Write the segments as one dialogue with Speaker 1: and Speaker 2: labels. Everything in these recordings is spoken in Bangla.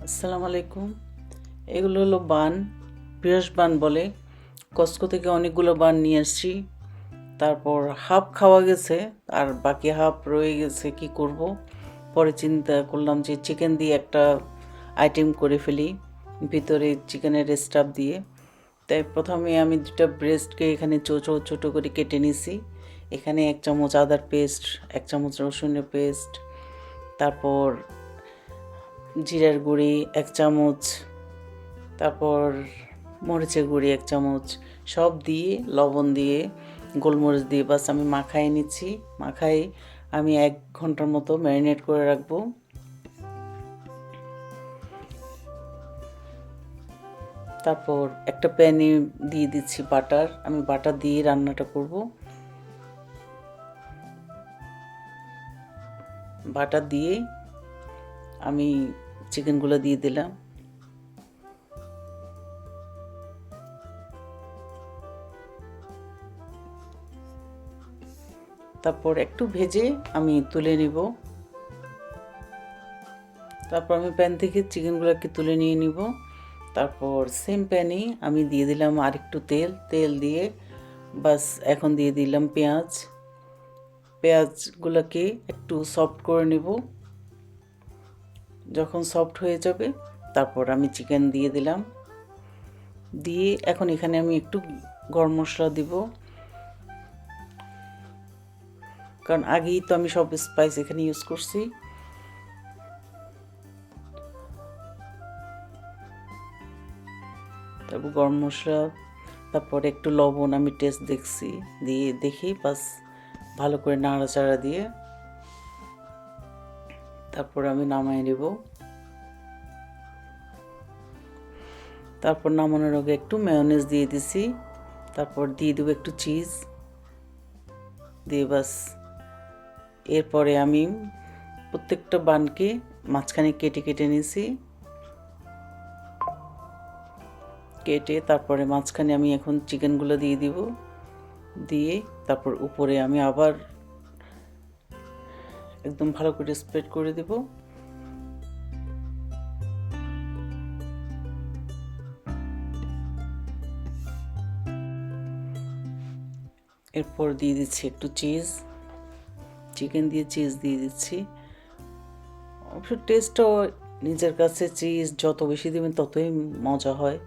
Speaker 1: আসসালামু আলাইকুম। এগুলো হলো বান, ব্রাশ বান বলে। কস্কো থেকে অনেকগুলো বান নিয়ে আসছি। তারপর হাফ খাওয়া গেছে, আর বাকি হাফ রয়ে গেছে, কি করব। পরে চিন্তা করলাম যে চিকেন দিয়ে একটা আইটেম করে ফেলি, ভিতরে চিকেনের স্টাফ দিয়ে। তাই প্রথমে আমি দুটা ব্রেস্টকে এখানে ছোটো করে কেটে নিছি। এখানে 1 চামচ আদার পেস্ট, 1 চামচ রসুনের পেস্ট, তারপর জিরার গুঁড়ি 1 চামচ, তারপর মরিচের গুঁড়ি 1 চামচ, সব দিয়ে লবণ দিয়ে গোলমরিচ দিয়ে বাস আমি মাখাই নিচ্ছি। মাখাই আমি 1 ঘন্টার মতো ম্যারিনেট করে রাখবো। তারপর একটা প্যানে দিয়ে দিচ্ছি বাটার। আমি বাটার দিয়ে রান্নাটা করব। বাটার দিয়ে আমি চিকেনগুলো দিয়ে দিলাম। তারপর একটু ভেজে আমি তুলে নিব। তারপর আমি প্যান থেকে চিকেনগুলোকে তুলে নিয়ে নিব। তারপর সেম প্যানে আমি দিয়ে দিলাম আরেকটু তেল দিয়ে বাস এখন দিয়ে দিলাম পেঁয়াজগুলোকে একটু সফট করে নেব। যখন সফট হয়ে যাবে তারপর আমি চিকেন দিয়ে দিলাম। দিয়ে এখন এখানে আমি একটু গরম মশলা দিব, কারণ আগেই তো আমি সব স্পাইস এখানে ইউজ করছি। তারপর গরম মশলা, তারপর একটু লবণ আমি টেস্ট দেখছি, দিয়ে দেখি বাস ভালো করে নাড়াচাড়া দিয়ে তারপর আমি নামাই নেব। তারপর নামানোর আগে একটু মেয়োনেজ দিয়ে দিছি। তারপর দিয়ে দেবো একটু চিজ দিয়ে বাস। এরপরে আমি প্রত্যেকটা বানকে মাঝখানে কেটে নিয়েছি। কেটে তারপরে মাঝখানে আমি এখন চিকেনগুলো দিয়ে দিব। দিয়ে তারপর উপরে আমি আবার একদম ভালো করে স্প্রেড করে দেব। এরপর দিয়ে দিচ্ছি একটু চিকেন দিয়ে চিজ দিয়ে দিচ্ছি। অবশ্য টেস্টও নিজের কাছে, চিজ যত বেশি দেবেন ততই মজা হয়।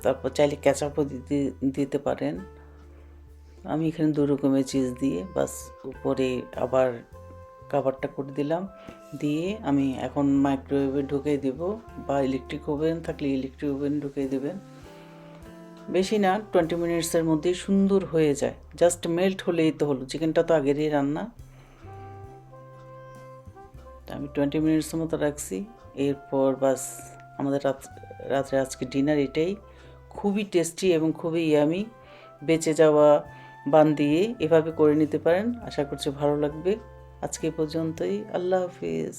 Speaker 1: তারপর চাইলে কেচাপও দিতে পারেন। আমি এখানে 2 রকমের চিজ দিয়ে বাস উপরে আবার কাভারটা করে দিলাম। দিয়ে আমি এখন মাইক্রোওয়েভে ঢুকিয়ে দেব, বা ইলেকট্রিক ওভেন থাকলে ইলেকট্রিক ওভেন ঢুকিয়ে দেবেন। বেশি না, 20 মিনিটসের মধ্যেই সুন্দর হয়ে যায়। জাস্ট মেল্ট হলেই তো হলো, চিকেনটা তো আগেরই রান্না। আমি 20 মিনিটসের মতো রাখছি। এরপর বাস আমাদের রাত্রে আজকে ডিনার এটাই। খুবই টেস্টি এবং খুবই ইয়ামি। বেঁচে যাওয়া বান দিয়ে এভাবে করে নিতে পারেন। আশা করছি ভালো লাগবে। আজকে পর্যন্তই। আল্লাহ হাফিজ।